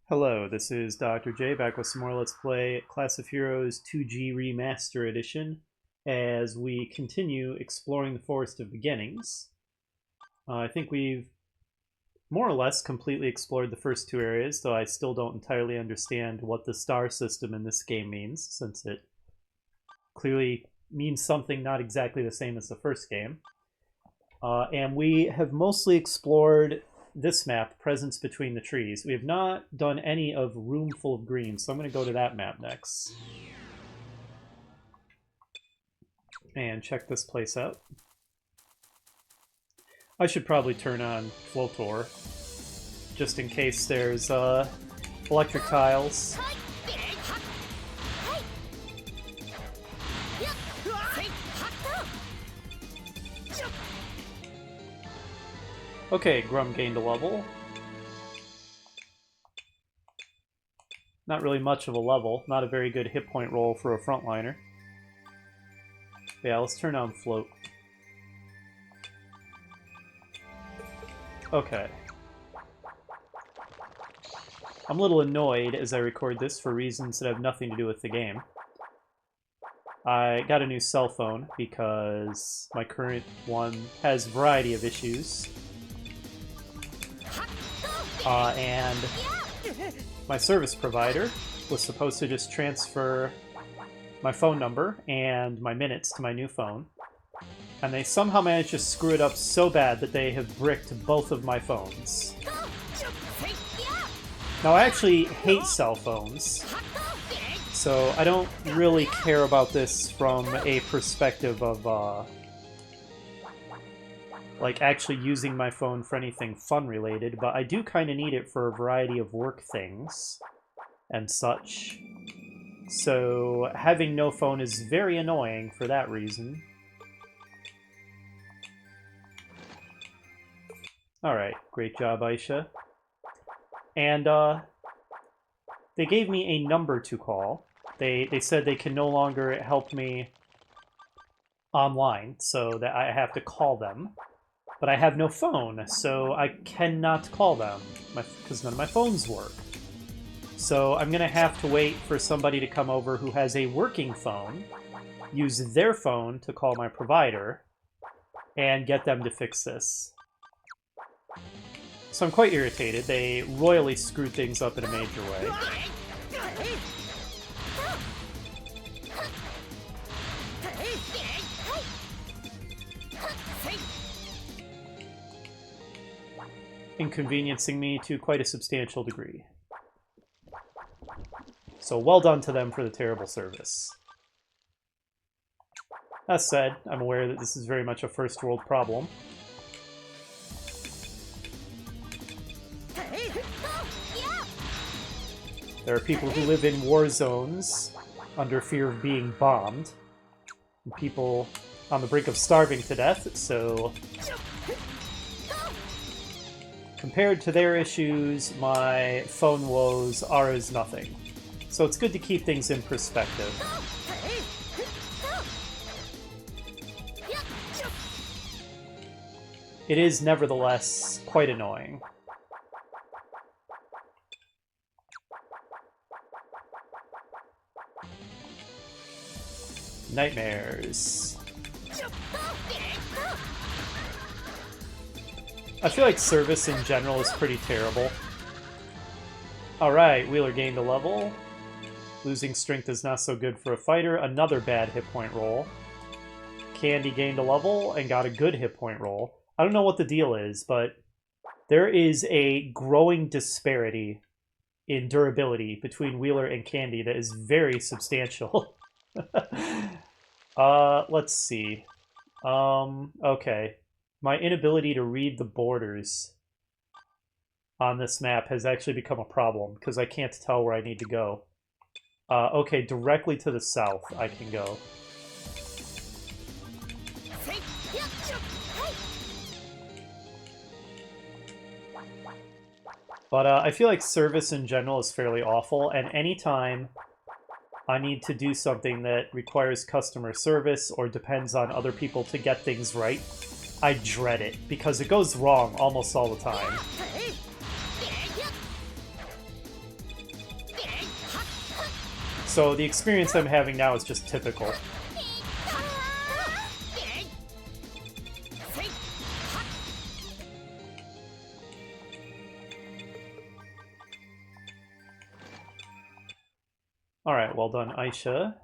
Hello, this is Dr. J back with some more Let's Play Class of Heroes 2G Remaster Edition as we continue exploring the Forest of Beginnings. I think we've more or less completely explored the first two areas, though I still don't entirely understand what the star system in this game means, since it clearly means something not exactly the same as the first game. And we have mostly explored this map, Presence Between the Trees. We have not done any of Room Full of Green, so I'm going to go to that map next. And check this place out. I should probably turn on Flotor, just in case there's electric tiles. Okay, Grum gained a level. Not really much of a level. Not a very good hit point roll for a frontliner. Yeah, let's turn on Float. Okay. I'm a little annoyed as I record this for reasons that have nothing to do with the game. I got a new cell phone because my current one has a variety of issues. And my service provider was supposed to just transfer my phone number and my minutes to my new phone. And they somehow managed to screw it up so bad that they have bricked both of my phones. Now, I actually hate cell phones, so I don't really care about this from a perspective of like actually using my phone for anything fun related, but I do kind of need it for a variety of work things and such. So having no phone is very annoying for that reason. Alright, great job, Aisha. And they gave me a number to call. They said they can no longer help me online, so that I have to call them. But I have no phone, so I cannot call them, because none of my phones work. So I'm going to have to wait for somebody to come over who has a working phone, use their phone to call my provider, and get them to fix this. So I'm quite irritated. They royally screwed things up in a major way. Inconveniencing me to quite a substantial degree. So well done to them for the terrible service. That said, I'm aware that this is very much a first world problem. There are people who live in war zones under fear of being bombed, and people on the brink of starving to death, so compared to their issues, my phone woes are as nothing. So it's good to keep things in perspective. It is nevertheless quite annoying. Nightmares. I feel like service in general is pretty terrible. Alright, Wheeler gained a level. Losing strength is not so good for a fighter. Another bad hit point roll. Candy gained a level and got a good hit point roll. I don't know what the deal is, but there is a growing disparity in durability between Wheeler and Candy that is very substantial. Let's see. Okay. My inability to read the borders on this map has actually become a problem, because I can't tell where I need to go. Okay, directly to the south I can go. But I feel like service in general is fairly awful, and anytime I need to do something that requires customer service or depends on other people to get things right, I dread it, because it goes wrong almost all the time. So the experience I'm having now is just typical. Alright, well done, Aisha.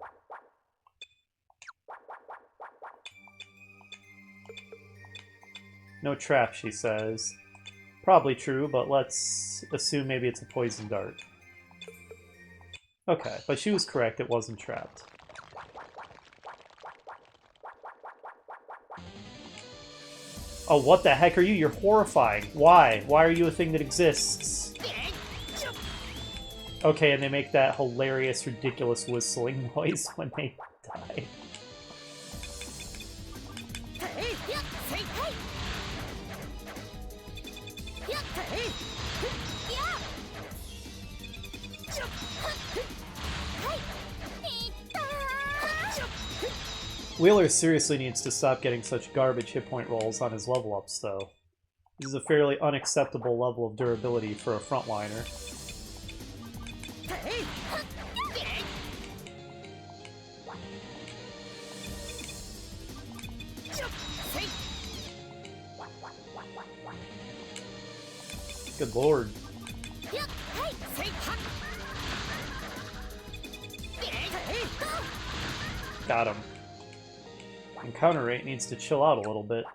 No trap, she says. Probably true, but let's assume maybe it's a poison dart. Okay, but she was correct, it wasn't trapped. Oh, what the heck are you? You're horrifying. Why? Why are you a thing that exists? Okay, and they make that hilarious, ridiculous whistling noise when they die. Wheeler seriously needs to stop getting such garbage hit point rolls on his level ups, though. This is a fairly unacceptable level of durability for a frontliner. Good lord. Got him. Encounter rate needs to chill out a little bit.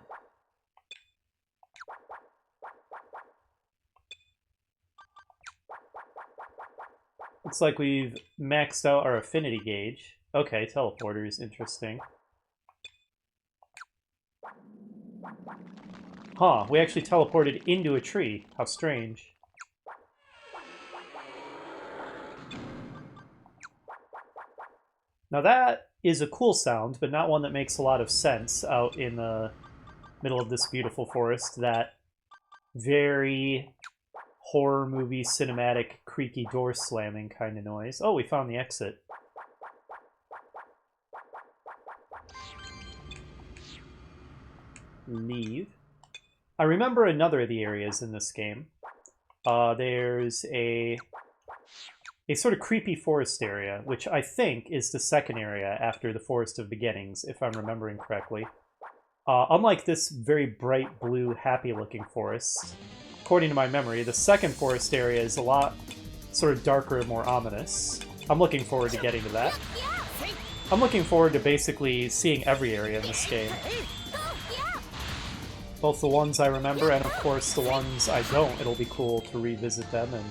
Looks like we've maxed out our affinity gauge. Okay, teleporters, interesting. Huh, we actually teleported into a tree. How strange. Now that is a cool sound, but not one that makes a lot of sense out in the middle of this beautiful forest. That very horror movie cinematic creaky door slamming kind of noise. Oh, we found the exit. Leave. I remember another of the areas in this game. There's a sort of creepy forest area, which I think is the second area after the Forest of Beginnings, if I'm remembering correctly. Unlike this very bright blue, happy-looking forest, according to my memory, the second forest area is a lot sort of darker and more ominous. I'm looking forward to getting to that. I'm looking forward to basically seeing every area in this game. Both the ones I remember and, of course, the ones I don't. It'll be cool to revisit them and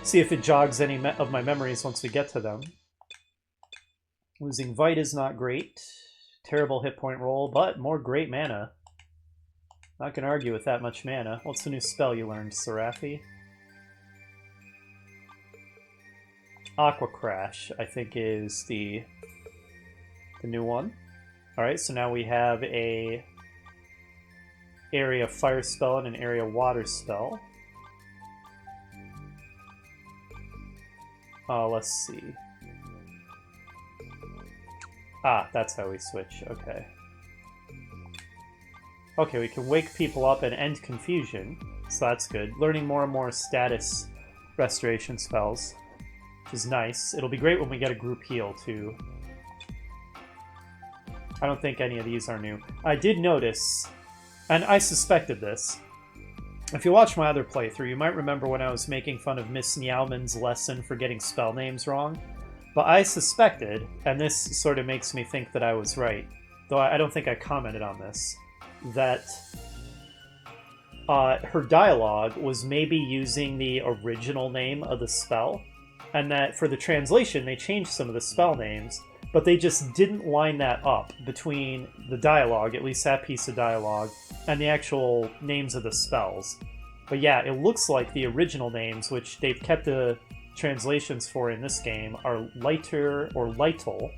see if it jogs any of my memories once we get to them. Losing Vite is not great. Terrible hit point roll, but more great mana. Not gonna argue with that much mana. What's the new spell you learned, Seraphi? Aqua Crash, I think, is the new one. Alright, so now we have a area fire spell and an area water spell. Let's see. Ah, that's how we switch. Okay. Okay, we can wake people up and end confusion, so that's good. Learning more and more status restoration spells, which is nice. It'll be great when we get a group heal, too. I don't think any of these are new. I did notice, and I suspected this. If you watch my other playthrough, you might remember when I was making fun of Miss Niauman's lesson for getting spell names wrong. But I suspected, and this sort of makes me think that I was right, though I don't think I commented on this, that her dialogue was maybe using the original name of the spell, and that for the translation they changed some of the spell names, but they just didn't line that up between the dialogue, at least that piece of dialogue, and the actual names of the spells. But yeah, it looks like the original names, which they've kept the translations for in this game, are Lighter or Lightle,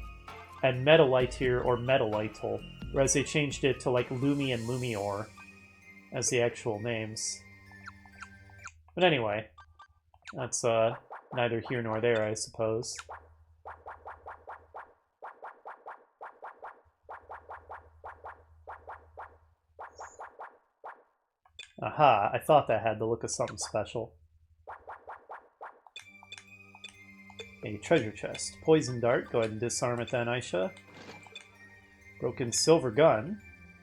and Metalighter or Metalightle, whereas they changed it to like Lumi and Lumior as the actual names. But anyway, that's neither here nor there, I suppose. Aha, I thought that had the look of something special. A treasure chest. Poison dart. Go ahead and disarm it then, Aisha. Broken silver gun.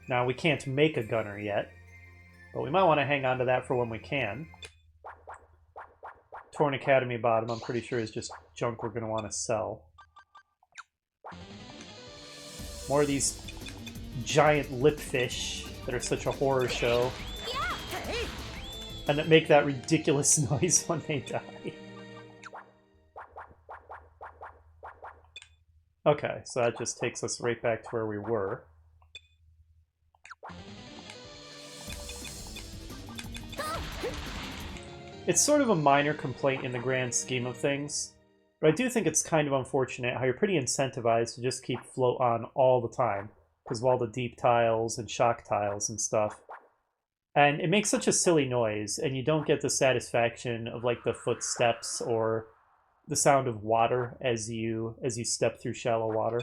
Now, we can't make a gunner yet, but we might want to hang on to that for when we can. Torn Academy bottom, I'm pretty sure is just junk we're going to want to sell. More of these giant lip fish that are such a horror show. And that make that ridiculous noise when they die. Okay, so that just takes us right back to where we were. It's sort of a minor complaint in the grand scheme of things, but I do think it's kind of unfortunate how you're pretty incentivized to just keep float on all the time because of all the deep tiles and shock tiles and stuff. And it makes such a silly noise, and you don't get the satisfaction of like the footsteps or the sound of water as you step through shallow water.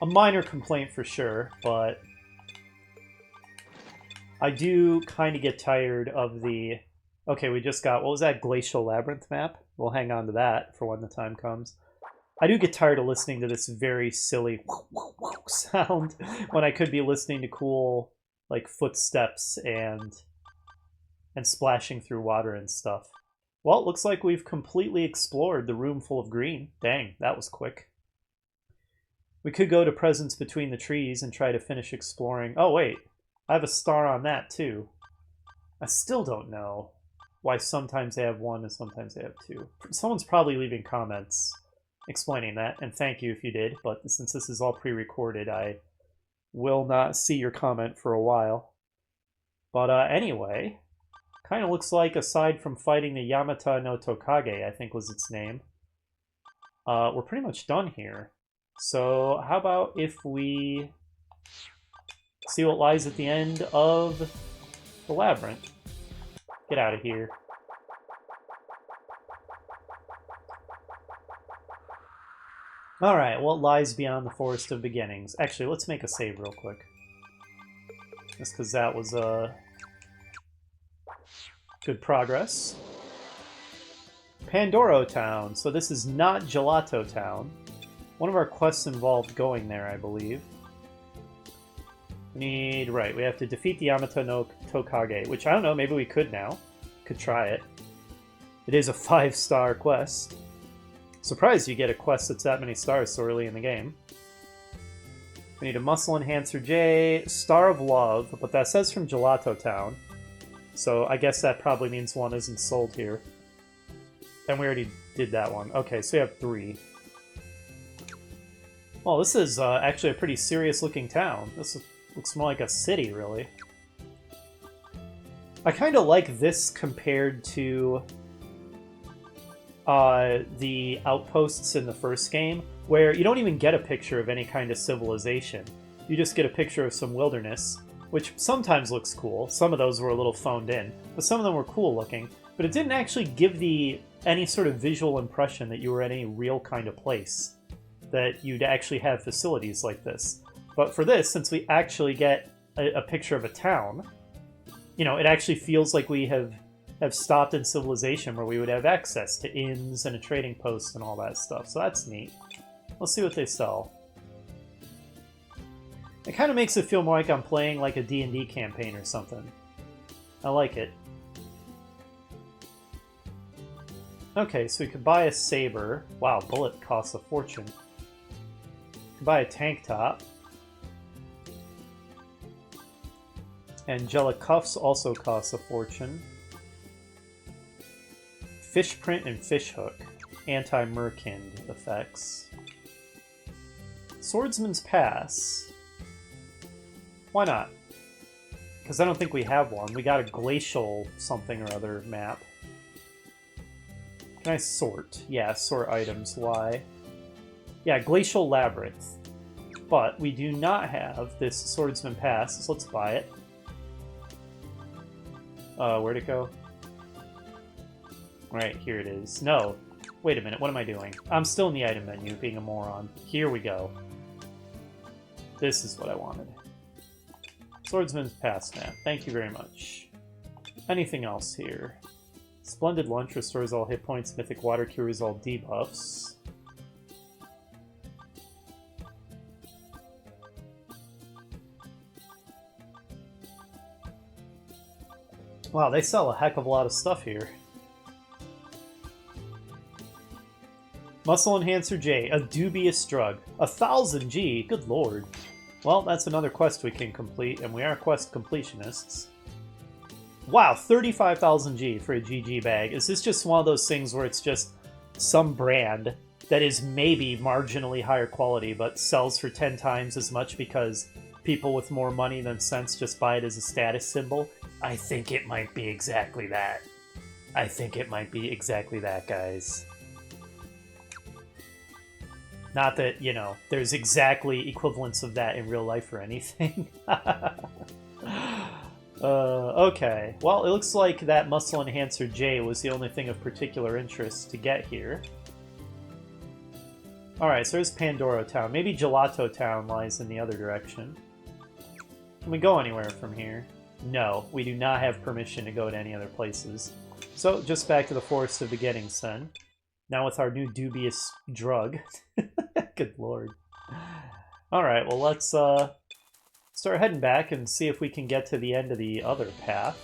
A minor complaint for sure, but I do kind of get tired of the... Okay, we just got... What was that? Glacial Labyrinth map? We'll hang on to that for when the time comes. I do get tired of listening to this very silly sound when I could be listening to cool like footsteps and splashing through water and stuff. Well, it looks like we've completely explored the room full of green. Dang, that was quick. We could go to Presents Between the Trees and try to finish exploring. Oh, wait. I have a star on that, too. I still don't know why sometimes they have one and sometimes they have two. Someone's probably leaving comments explaining that, and thank you if you did, but since this is all pre-recorded, I will not see your comment for a while. But anyway, kind of looks like, aside from fighting the Yamata no Tokage, I think was its name, we're pretty much done here. So how about if we see what lies at the end of the labyrinth? Get out of here. Alright, what lies beyond the Forest of Beginnings? Actually, let's make a save real quick. Just because that was good progress. Pandoro Town. So this is not Gelato Town. One of our quests involved going there, I believe. We have to defeat the Yamato no Tokage, which I don't know, maybe we could now. Could try it. It is a 5-star quest. Surprised you get a quest that's that many stars so early in the game. We need a Muscle Enhancer J, Star of Love, but that says from Gelato Town. So I guess that probably means one isn't sold here. And we already did that one. Okay, so we have 3. Well, this is actually a pretty serious-looking town. This looks more like a city, really. I kind of like this compared to the outposts in the first game, where you don't even get a picture of any kind of civilization. You just get a picture of some wilderness, which sometimes looks cool. Some of those were a little phoned in, but some of them were cool looking. But it didn't actually give any sort of visual impression that you were at any real kind of place, that you'd actually have facilities like this. But for this, since we actually get a picture of a town, you know, it actually feels like we have stopped in civilization where we would have access to inns and a trading post and all that stuff. So that's neat. Let's see what they sell. It kind of makes it feel more like I'm playing like a D&D campaign or something. I like it. Okay, so we could buy a saber. Wow, bullet costs a fortune. We could buy a tank top. Angelic cuffs also costs a fortune. Fish print and fish hook. Anti-Merkind effects. Swordsman's Pass. Why not? Because I don't think we have one. We got a glacial something or other map. Can I sort? Yeah, sort items. Why? Yeah, Glacial Labyrinth. But we do not have this Swordsman Pass, so let's buy it. Where'd it go? Right, here it is. No. Wait a minute, what am I doing? I'm still in the item menu, being a moron. Here we go. This is what I wanted. Swordsman's Pass map. Thank you very much. Anything else here? Splendid Lunch restores all hit points. Mythic Water cures all debuffs. Wow, they sell a heck of a lot of stuff here. Muscle Enhancer J, a dubious drug. 1000 G, good lord. Well, that's another quest we can complete, and we are quest completionists. Wow, 35,000 G for a GG bag. Is this just one of those things where it's just some brand that is maybe marginally higher quality, but sells for 10 times as much because people with more money than sense just buy it as a status symbol? I think it might be exactly that. I think it might be exactly that, guys. Not that, you know, there's exactly equivalents of that in real life or anything. Okay. Well, it looks like that Muscle Enhancer J was the only thing of particular interest to get here. Alright, so there's Pandora Town. Maybe Gelato Town lies in the other direction. Can we go anywhere from here? No, we do not have permission to go to any other places. So, just back to the Forest of Beginnings then. Now with our new dubious drug. Good lord. Alright, well let's start heading back and see if we can get to the end of the other path.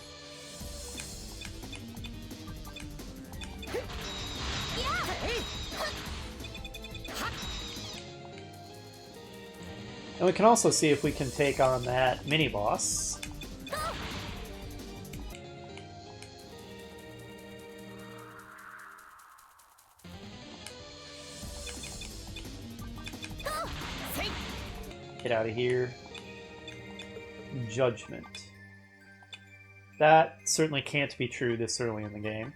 And we can also see if we can take on that mini-boss. Get out of here. Judgment. That certainly can't be true this early in the game.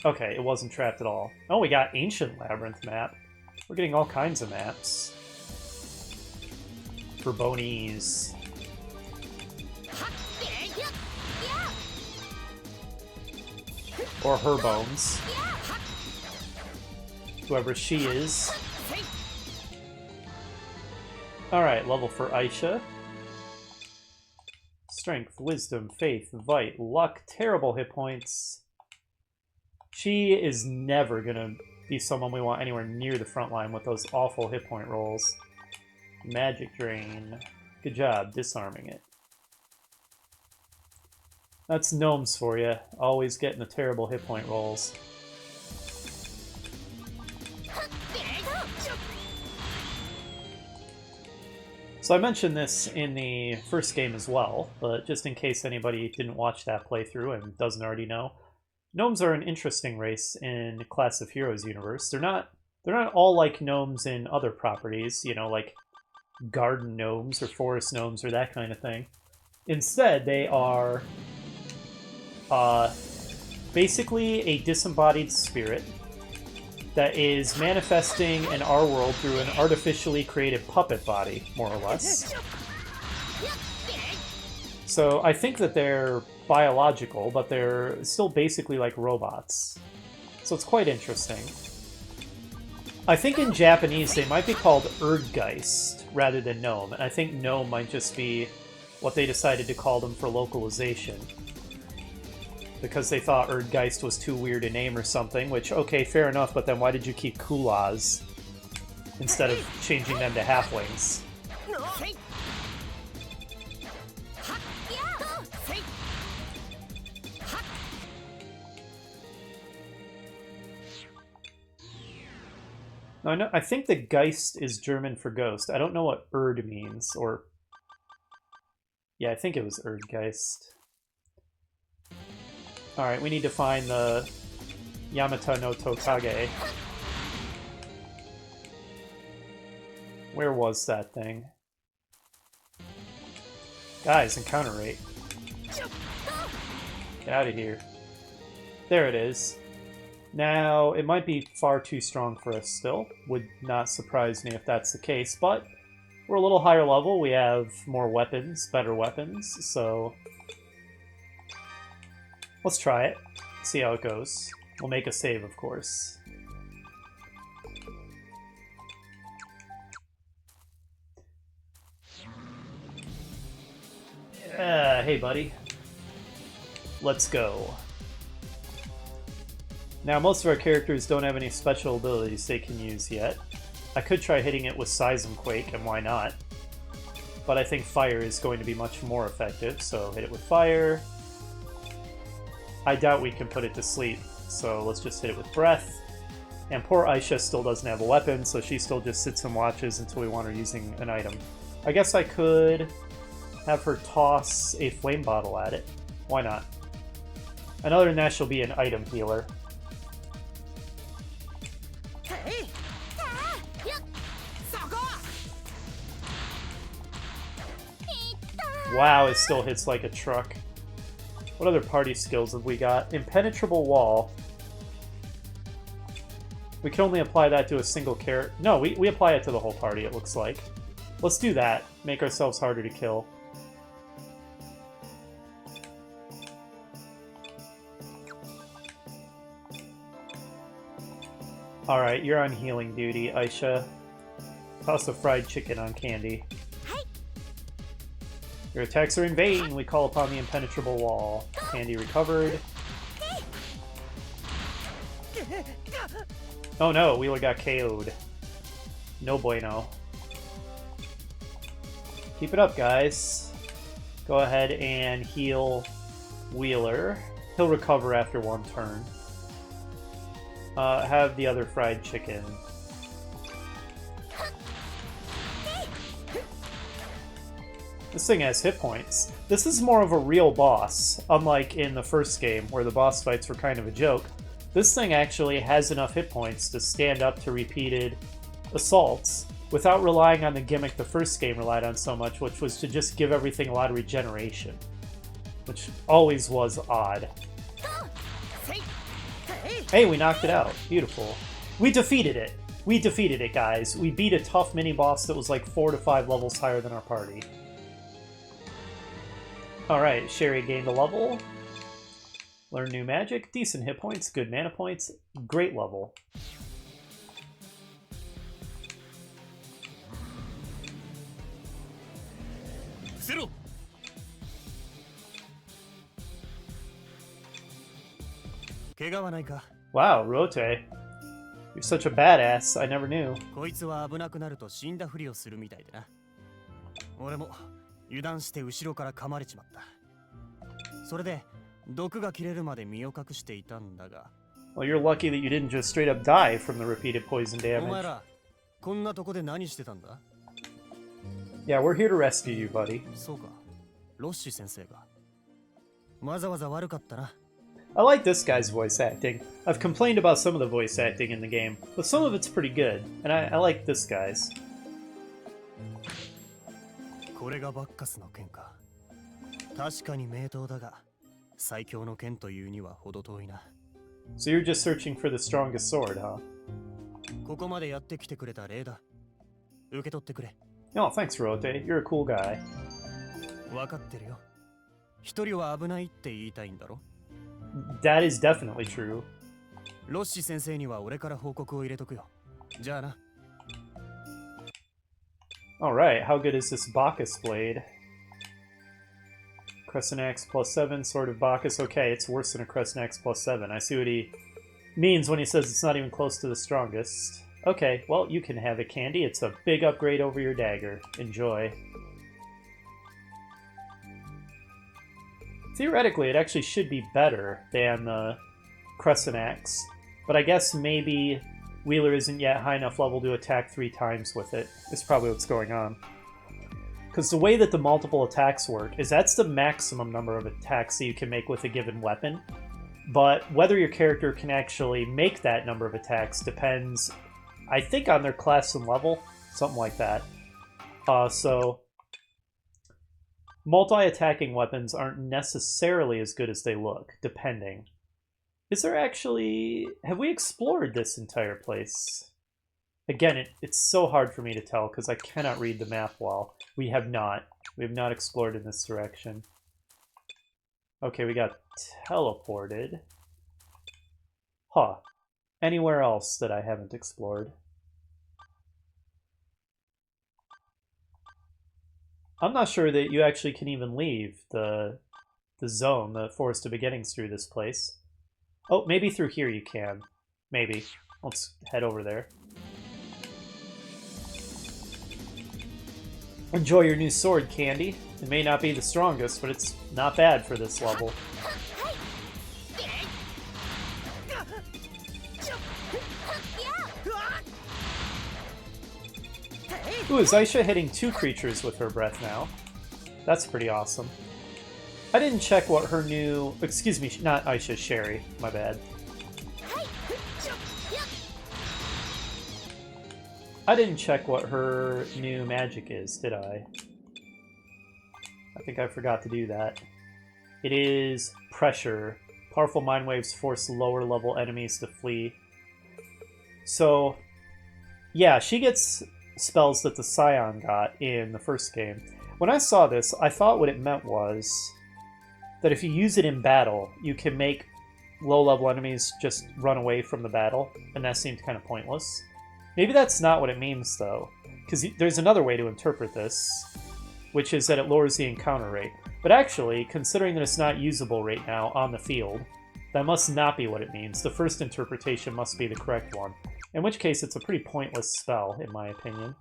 Okay, it wasn't trapped at all. Oh, we got Ancient Labyrinth map. We're getting all kinds of maps. For bonies. Or her bones. Whoever she is. Alright, level for Aisha. Strength, Wisdom, Faith, Vite, Luck, terrible hit points. She is never gonna be someone we want anywhere near the front line with those awful hit point rolls. Magic Drain. Good job disarming it. That's gnomes for you. Always getting the terrible hit point rolls. So I mentioned this in the first game as well, but just in case anybody didn't watch that playthrough and doesn't already know, gnomes are an interesting race in Class of Heroes universe. They're not all like gnomes in other properties, you know, like garden gnomes or forest gnomes or that kind of thing. Instead, they are basically a disembodied spirit that is manifesting in our world through an artificially created puppet body, more or less. So I think that they're biological, but they're still basically like robots. So it's quite interesting. I think in Japanese they might be called Erdgeist rather than gnome, and I think gnome might just be what they decided to call them for localization. Because they thought Erdgeist was too weird a name or something, which, okay, fair enough, but then why did you keep Kulas instead of changing them to halflings? Now, I think the Geist is German for ghost. I don't know what Erd means, or... Yeah, I think it was Erdgeist. Alright, we need to find the Yamata no Tokage. Where was that thing? Guys, encounter rate. Get out of here. There it is. Now, it might be far too strong for us still. Would not surprise me if that's the case, but we're a little higher level. We have more weapons, better weapons, so... Let's try it. See how it goes. We'll make a save, of course. Hey, buddy. Let's go. Now, most of our characters don't have any special abilities they can use yet. I could try hitting it with Seismquake, and why not? But I think fire is going to be much more effective, so hit it with fire. I doubt we can put it to sleep, so let's just hit it with breath. And poor Aisha still doesn't have a weapon, so she still just sits and watches until we want her using an item. I guess I could have her toss a flame bottle at it. Why not? And other than that, she'll be an item healer. Wow, it still hits like a truck. What other party skills have we got? Impenetrable wall. We can only apply that to a single character. No, we apply it to the whole party, it looks like. Let's do that. Make ourselves harder to kill. Alright, you're on healing duty, Aisha. Toss a fried chicken on Candy. Your attacks are in vain. We call upon the impenetrable wall. Candy recovered. Oh no, Wheeler got KO'd. No bueno. Keep it up, guys. Go ahead and heal Wheeler. He'll recover after one turn. Have the other fried chicken. This thing has hit points. This is more of a real boss, unlike in the first game, where the boss fights were kind of a joke. This thing actually has enough hit points to stand up to repeated assaults without relying on the gimmick the first game relied on so much, which was to just give everything a lot of regeneration, which always was odd. Hey, we knocked it out. Beautiful. We defeated it. We defeated it, guys. We beat a tough mini-boss that was like 4 to 5 levels higher than our party. Alright, Sherry gained a level. Learn new magic. Decent hit points. Good mana points. Great level. Wow, Rote. You're such a badass. I never knew. こいつは危なくなると死んだふりをするみたいでな。俺も油断して後ろから噛まれちまった。それで毒が切れるまで身を隠していたんだが。Well, you're lucky that you didn't just straight up die from the repeated poison damage. お前らこんなとこで何してたんだ? Yeah, we're here to rescue you, buddy. そうか。ロッシ先生が。わざわざ悪かったな。I like this guy's voice acting. I've complained about some of the voice acting in the game, but some of it's pretty good, and I like this guy's. これがバッカスの剣か。確かに名刀だが、最強の剣というには程遠いな。So you're just searching for the strongest sword, huh? ここまでやってきてくれた礼だ。受け取ってくれ。Oh, thanks, Rote. You're a cool guy. わかってるよ。一人は危ないって言いたいんだろ? That is definitely true. ロッシ先生には俺から報告を入れとくよ。じゃあな。Alright, how good is this Bacchus blade? Crescent Axe plus 7, Sword of Bacchus. Okay, it's worse than a Crescent Axe plus 7. I see what he means when he says it's not even close to the strongest. Okay, well, you can have it, Candy. It's a big upgrade over your dagger. Enjoy. Theoretically, it actually should be better than the Crescent Axe, but I guess maybe Wheeler isn't yet high enough level to attack 3 times with it. Is probably what's going on. Because the way that the multiple attacks work is that's the maximum number of attacks that you can make with a given weapon, but whether your character can actually make that number of attacks depends, I think, on their class and level, something like that. So multi-attacking weapons aren't necessarily as good as they look, depending. Is there actually... have we explored this entire place? Again, it's so hard for me to tell because I cannot read the map well. We have not. We have not explored in this direction. Okay, we got teleported. Huh. Anywhere else that I haven't explored? I'm not sure that you actually can even leave the zone, the Forest of Beginnings, through this place. Oh, maybe through here you can. Maybe. Let's head over there. Enjoy your new sword, Candy. It may not be the strongest, but it's not bad for this level. Ooh, is Aisha hitting 2 creatures with her breath now? That's pretty awesome. I didn't check what her new... Excuse me, not Aisha, Sherry. My bad. I didn't check what her new magic is, did I? I think I forgot to do that. It is Pressure. Powerful mind waves force lower level enemies to flee. So, yeah, she gets spells that the Scion got in the first game. When I saw this, I thought what it meant was that if you use it in battle, you can make low-level enemies just run away from the battle, and that seemed kind of pointless. Maybe that's not what it means, though, because there's another way to interpret this, which is that it lowers the encounter rate. But actually, considering that it's not usable right now on the field, that must not be what it means. The first interpretation must be the correct one. In which case, it's a pretty pointless spell, in my opinion.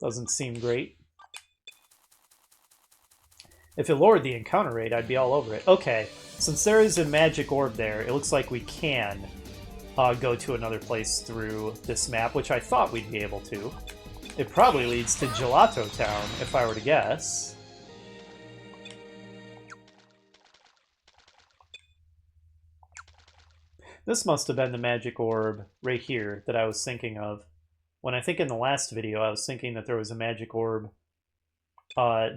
Doesn't seem great. If it lowered the encounter rate, I'd be all over it. Okay, since there is a magic orb there, it looks like we can go to another place through this map, which I thought we'd be able to. It probably leads to Gelato Town, if I were to guess. This must have been the magic orb right here that I was thinking of. When I think in the last video, I was thinking that there was a magic orb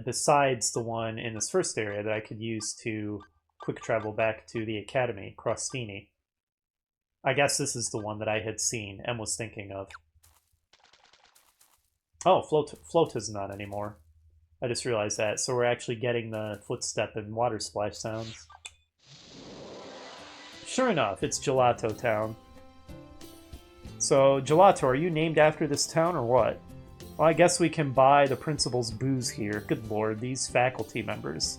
besides the one in this first area that I could use to quick travel back to the academy, Crostini. I guess this is the one that I had seen and was thinking of. Oh, Flota's not anymore. I just realized that. So we're actually getting the footstep and water splash sounds. Sure enough, it's Gelato Town. So, Gelato, are you named after this town or what? Well, I guess we can buy the principal's booze here. Good lord, these faculty members.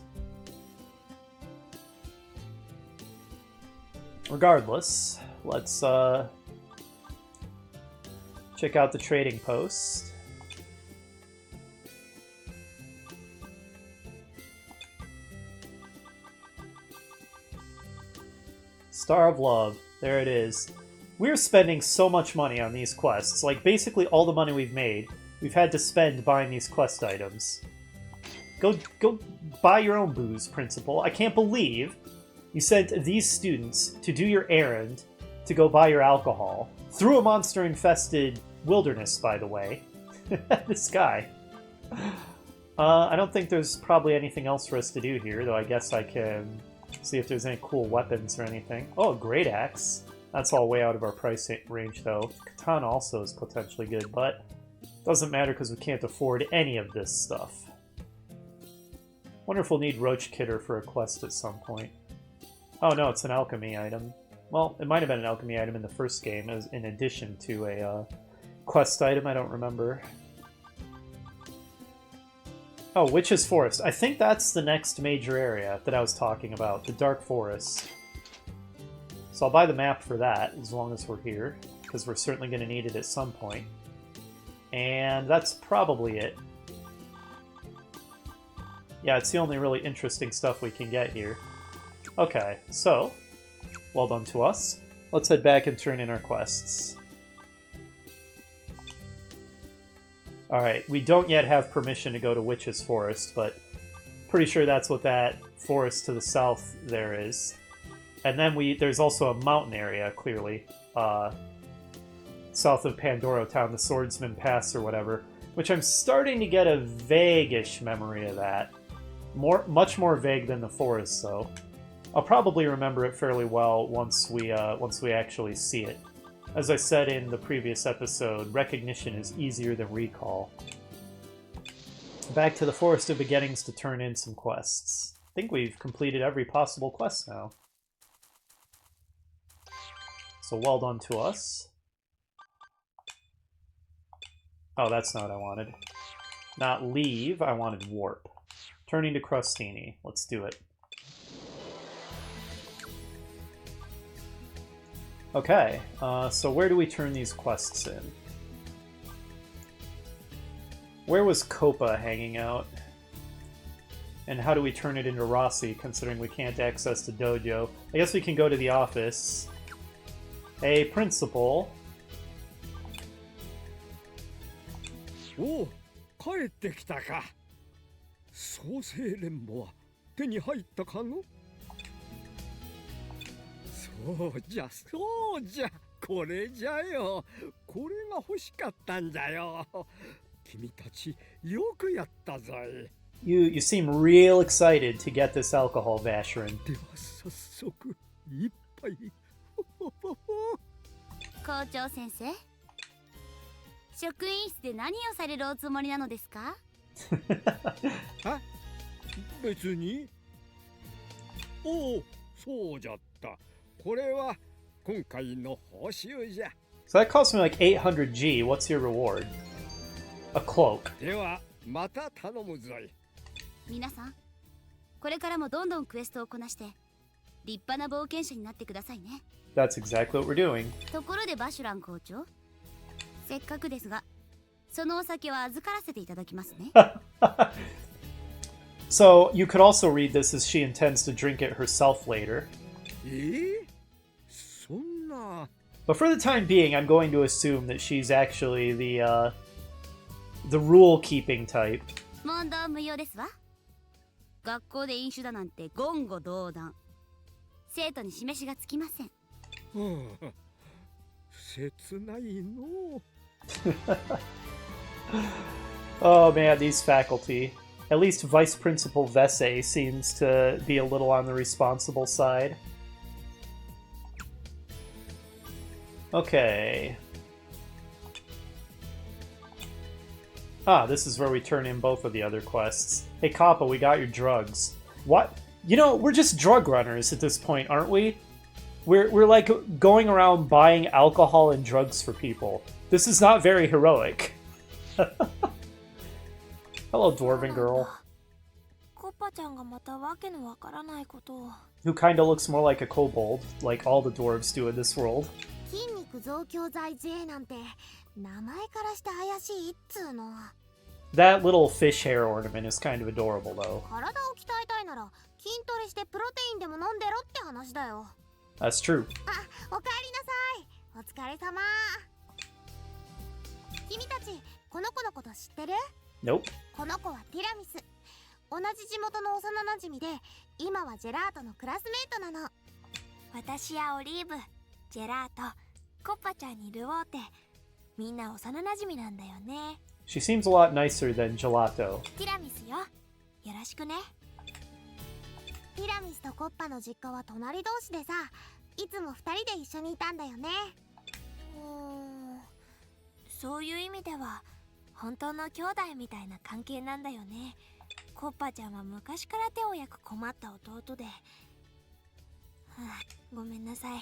Regardless, let's check out the trading post. Star of Love. There it is. We're spending so much money on these quests. Like, basically all the money we've made, we've had to spend buying these quest items. Go buy your own booze, Principal. I can't believe you sent these students to do your errand to go buy your alcohol. Through a monster-infested wilderness, by the way. This guy. I don't think there's probably anything else for us to do here, though I guess I can see if there's any cool weapons or anything. Oh, a great axe. That's all way out of our price range, though. Katana also is potentially good, but doesn't matter because we can't afford any of this stuff. Wonder if we'll need Roach Kidder for a quest at some point. Oh no, it's an alchemy item. Well, it might have been an alchemy item in the first game, as in addition to a quest item. I don't remember. Oh, Witch's Forest. I think that's the next major area that I was talking about, the Dark Forest. So I'll buy the map for that, as long as we're here, because we're certainly going to need it at some point. And that's probably it. Yeah, it's the only really interesting stuff we can get here. Okay, so, well done to us. Let's head back and turn in our quests. Alright, we don't yet have permission to go to Witch's Forest, but pretty sure that's what that forest to the south there is. And then there's also a mountain area, clearly, south of Pandora Town, the Swordsman Pass or whatever, which I'm starting to get a vague-ish memory of that. Much more vague than the forest, though. I'll probably remember it fairly well once we actually see it. As I said in the previous episode, recognition is easier than recall. Back to the Forest of Beginnings to turn in some quests. I think we've completed every possible quest now. So well done to us. Oh, that's not what I wanted. Not leave, I wanted warp. Turning to Crostini. Let's do it. Okay, so where do we turn these quests in? Where was Copa hanging out? And how do we turn it into Rossi, considering we can't access the dojo? I guess we can go to the office. Hey, principal. おお、帰ってきたか。創世連母は手に入ったかの？そうじゃそうじゃ、これじゃよ。これが欲しかったんじゃよ。君たちよくやったぞい。You seem real excited to get this alcohol, Vacheron. では早速一杯。校長先生、職員室で何をされるおつもりなのですか？あ、別に。おお、そうじゃった。これは今回の報酬じゃ。So that cost me like 800G. What's your reward? A cloak. ではまた頼むぞい。皆さん、これからもどんどんクエストをこなして立派な冒険者になってくださいね。That's exactly what we're doing. ところでバシュラン校長、せっかくですがそのお酒は預からせていただきますね。So you could also read this as she intends to drink it herself later. そんな。But for the time being, I'm going to assume that she's actually the rule-keeping type. 問答無用ですわ。学校で飲酒だなんて言語道断。生徒に示しがつきません。切ないの。Oh man, these faculty. At least Vice Principal Vese seems to be a little on the responsible side. Okay. Ah, this is where we turn in both of the other quests. Hey Kappa, we got your drugs. What? You know, we're just drug runners at this point, aren't we? We're like going around buying alcohol and drugs for people. This is not very heroic. Hello, Dwarven girl. コッパちゃんがまたわけのわからないことを。 Who kinda looks more like a kobold, like all the dwarves do in this world. 筋肉増強剤 J なんて名前からして怪しいっつうの。 That little fish hair ornament is kind of adorable, though. 体を鍛えたいなら筋トレしてプロテインでも飲んでろって話だよ。 That's true. あ、おかえりなさい。お疲れ様。君たちこの子のこと知ってる？ Nope. この子はティラミス。同じ地元の幼なじみで今はジェラートのクラスメートなの。私やオリーブ、ジェラート、コッパちゃんにルオーテ、みんな幼なじみなんだよね。 She seems a lot nicer than Gelato. ティラミスよ、よろしくね。ティラミスとコッパの実家は隣同士でさ、いつも2人で一緒にいたんだよね。そういう意味では本当の兄弟みたいな関係なんだよね。コッパちゃんは昔から手を焼く困った弟で、ごめんなさい。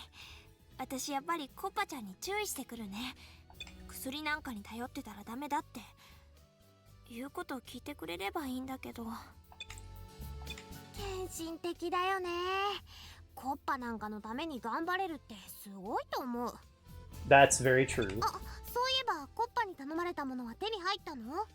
私やっぱりコッパちゃんに注意してくるね。薬なんかに頼ってたらダメだって言うことを聞いてくれればいいんだけど。献身的だよね。コッパなんかのために頑張れるってすごいと思う。 That's very true. あ、そういえばコッパに頼まれたものは手に入ったの？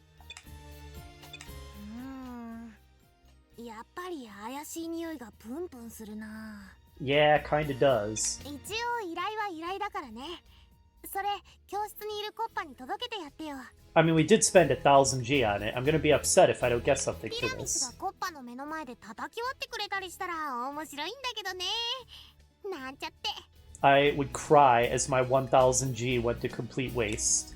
やっぱり怪しい匂いがプンプンするな。 Yeah, kinda does. 一応依頼は依頼だからね。それ教室にいるコッパに届けてやってよ。 I mean, we did spend 1000G on it. I'm gonna be upset if I don't get something テ for ィラミス this. がコッパの目の前で叩き割ってくれたりしたら面白いんだけどね。なんちゃって。 I would cry as my 1000G went to complete waste.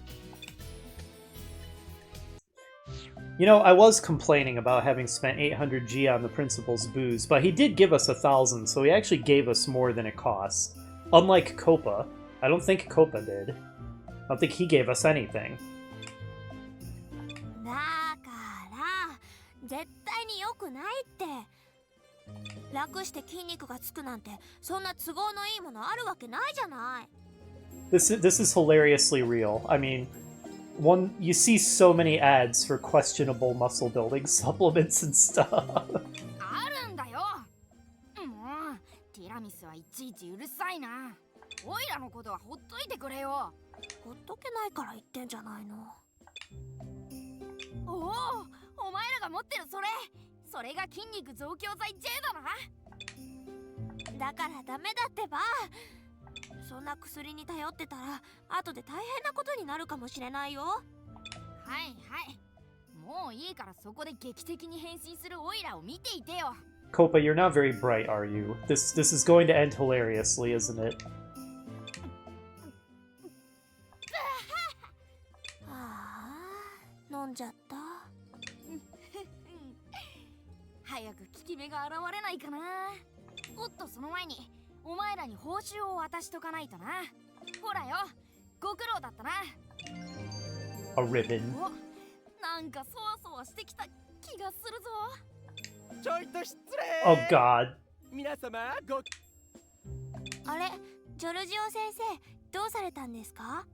You know, I was complaining about having spent 800G on the principal's booze, but he did give us 1000, so he actually gave us more than it cost. Unlike Copa. I don't think Copa did. I don't think he gave us anything. だから絶対に良くないって。楽して筋肉がつくなんてそんな都合のいいものあるわけないじゃない。 This is hilariously real. I mean, you see so many ads for questionable muscle building supplements and stuff. あるんだよ。もうティラミスはいちいちうるさいな。オイラのことはほっといてくれよ。ほっとけないから言ってんじゃないの。おお、お前らが持ってるそれが筋肉増強剤 J だな。だからダメだってば。そんな薬に頼ってたら後で大変なことになるかもしれないよ。はいはい、もういいからそこで劇的に変身するオイラを見ていてよ。 Copa, you're not very bright, are you? This is going to end hilariously, isn't it? はあ、飲んじゃった。早く効き目が現れないかな。おっと、その前にお前らに報酬を渡しとかないとな。ほらよ、ご苦労だったな。 A ribbon. お、なんかそわそわしてきた気がするぞ。ちょいと失礼。 Oh god. 皆様ごあれ、ジョルジオ先生、どうされたんですか？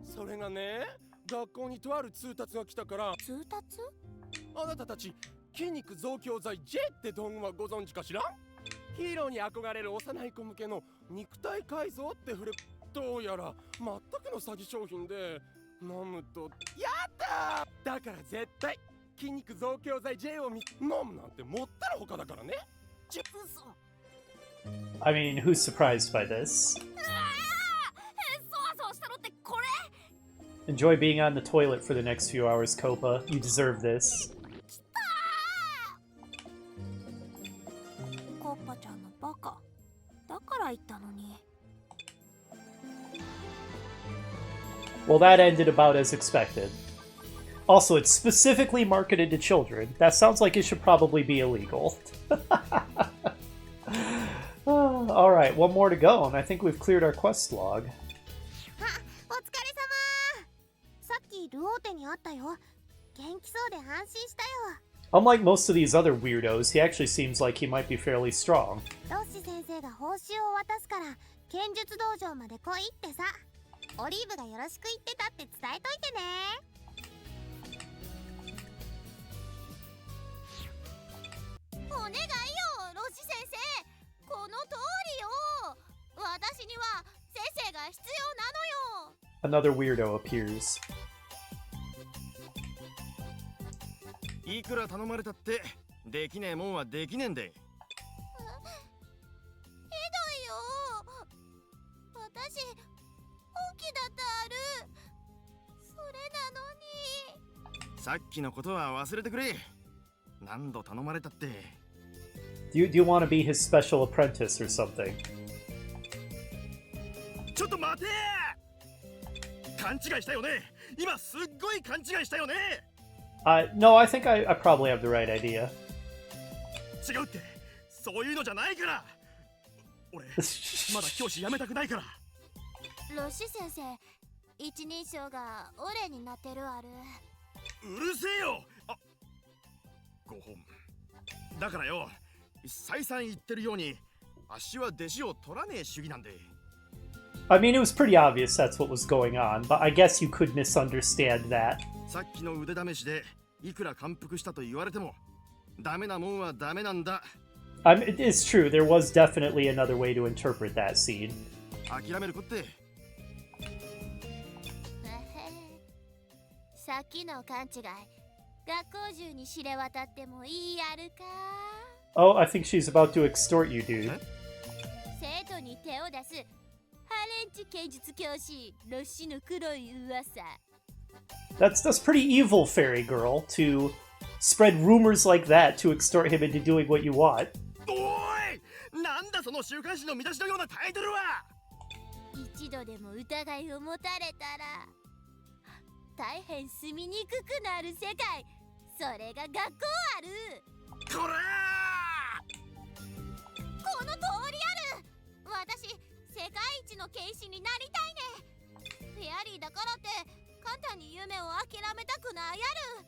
それがね、学校にとある通達が来たから。通達？あなたたち筋肉増強剤 J って道具はご存知かしら？ヒーローに憧れる幼い子向けの肉体改造って触れ、どうやら全くの詐欺商品で、飲むとやったー。だから絶対筋肉増強剤 J を飲むなんてもったらほかだからね。嘘。 I mean, who's surprised by this? そわそわしたのってこれ？ Enjoy being on the toilet for the next few hours, Copa. You deserve this. コッパちゃんのバカ。だから言ったのに。Well, that ended about as expected. Also, it's specifically marketed to children. That sounds like it should probably be illegal. Alright, one more to go, and I think we've cleared our quest log. あ、お疲れ様。さっきルオーテに会ったよ。元気そうで安心したよ。 Unlike most of these other weirdos, he actually seems like he might be fairly strong. ロッシ先生が報酬を渡すから剣術道場まで来いってさ。オリーブがよろしく言ってたって伝えといてね。お願いよ、ロッシ先生。この通りよ。私には先生が必要なのよ。 Another weirdo appears. いくら頼まれたってできねえもんはできねえんで。ひどいよ。私本気だったある。それなのに。さっきのことは忘れてくれ。何度頼まれたって。Do you want to be his special apprentice or something? ちょっと待て。勘違いしたよね。今すっごい勘違いしたよね。No, I think I probably have the right idea. 違うって、そういうのじゃないから。俺まだ教師辞めたくないから。ロッシ先生、一人称が俺になってるある。うるせえよ。あ、5本だからよ、再三言ってるように、あっしは弟子を取らねえ主義なんで。 I mean, it was pretty obvious that's what was going on, but I guess you could misunderstand that. さっきの腕試しでいくら感服したと言われても、ダメなもんはダメなんだ。It is true, there was definitely another way to interpret that scene. 諦めるこって。さっきの勘違い、学校中に知れ渡ってもいいやるか。 Oh, I think she's about to extort you, dude. 生徒に手を出すハレンチ剣術教師ロッシの黒い噂。 That's pretty evil, fairy girl, to spread rumors like that to extort him into doing what you want. おい、なんだその週刊誌の見出しのようなタイトルは。一度でも疑いを持たれたら大変住みにくくなる世界、それが学校ある。こらこの通りある。私世界一の剣士になりたいね。フェアリーだからって簡単に夢を諦めたくないやる。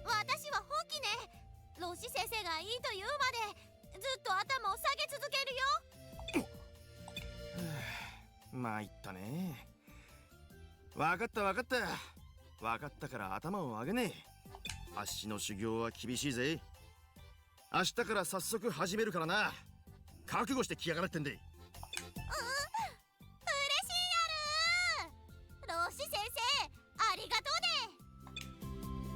私は本気ね。ロッシ先生がいいと言うまでずっと頭を下げ続けるよ。参ったね。わかったわかった。わかったから頭を上げねえ。あっしの修行は厳しいぜ。明日から早速始めるからな。覚悟してきやがれってんで。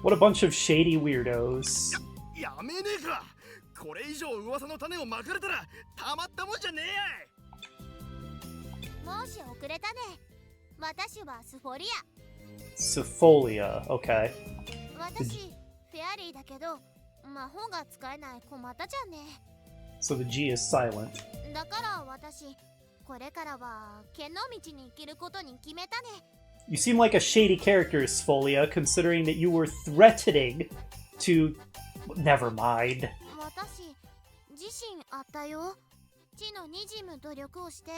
What a bunch of shady weirdos. やめねえか。これ以上噂の種をまかれたらたまったもんじゃねえやい。申し遅れたね。私はスフォリ Sypholia, okay. ア。私、フェアリーだけど、魔法が使えない小股じゃね。So the G is silent. だから私、これからは剣の道に生きることに決めたね。You seem like a shady character, Sypholia, considering that you were threatening to... Never mind. 私、自信あったよ。地のにじむ努力をして、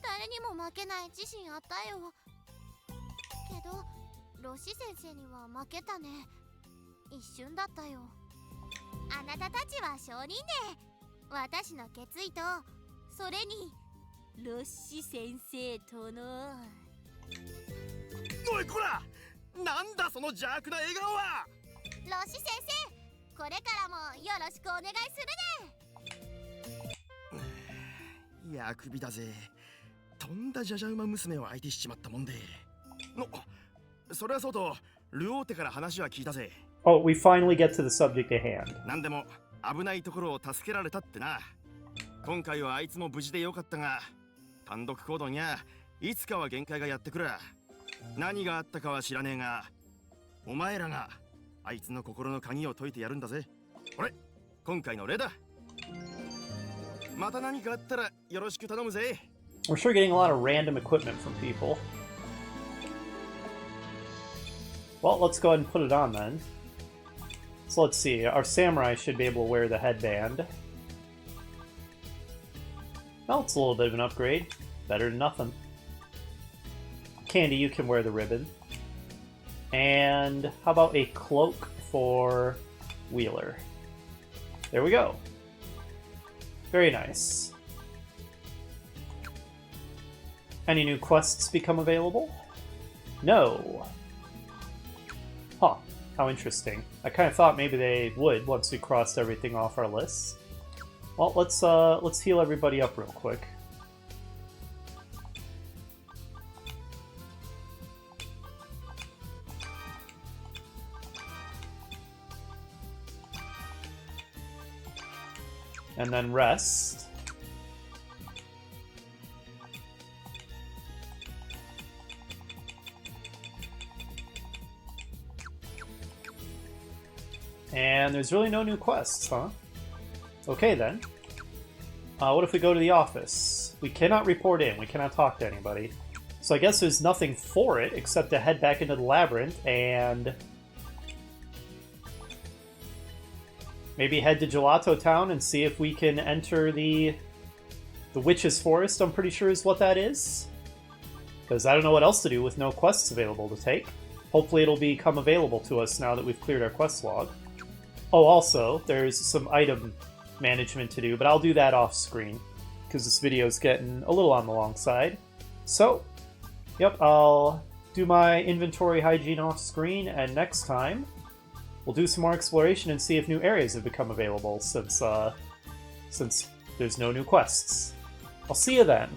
誰にも負けない自信あったよ。けど、ロシ先生には負けたね。一瞬だったよ。あなたたちは証人で、私の決意と、それに、ロシ先生との。おいこら、なんだその邪悪な笑顔は。ロシ先生、これからもよろしくお願いするね。いや、首だぜ。とんだじゃじゃ馬娘を相手しちまったもんで。それはそうと、ルオーテから話は聞いたぜ。Oh, we finally get to the subject at hand. なんでも危ないところを助けられたってな。今回はあいつも無事でよかったが、単独行動にゃいつかは限界がやってくる。何があったかは知らねえが、お前らがあいつの心の鍵を解いてやるんだぜ。これ、今回の例だ。また何かあったらよろしく頼むぜ。We're sure getting a lot of random equipment from people. Well, let's go ahead and put it on then. So let's see, our samurai should be able to wear the headband. Well, it's a little bit of an upgrade. Better than nothing. Candy, you can wear the ribbon. And how about a cloak for Wheeler? There we go. Very nice. Any new quests become available? No. Huh. How interesting. I kind of thought maybe they would once we crossed everything off our list. Well, let's heal everybody up real quick. And then rest. And there's really no new quests, huh? Okay then. What if we go to the office? We cannot report in, we cannot talk to anybody. So I guess there's nothing for it except to head back into the labyrinth and... maybe head to Gelato Town and see if we can enter the Witch's Forest, I'm pretty sure is what that is. Because I don't know what else to do with no quests available to take. Hopefully it'll become available to us now that we've cleared our quest log. Oh, also, there's some item management to do, but I'll do that off screen, because this video is getting a little on the long side. So, yep, I'll do my inventory hygiene off screen, and next time, we'll do some more exploration and see if new areas have become available, since there's no new quests. I'll see you then.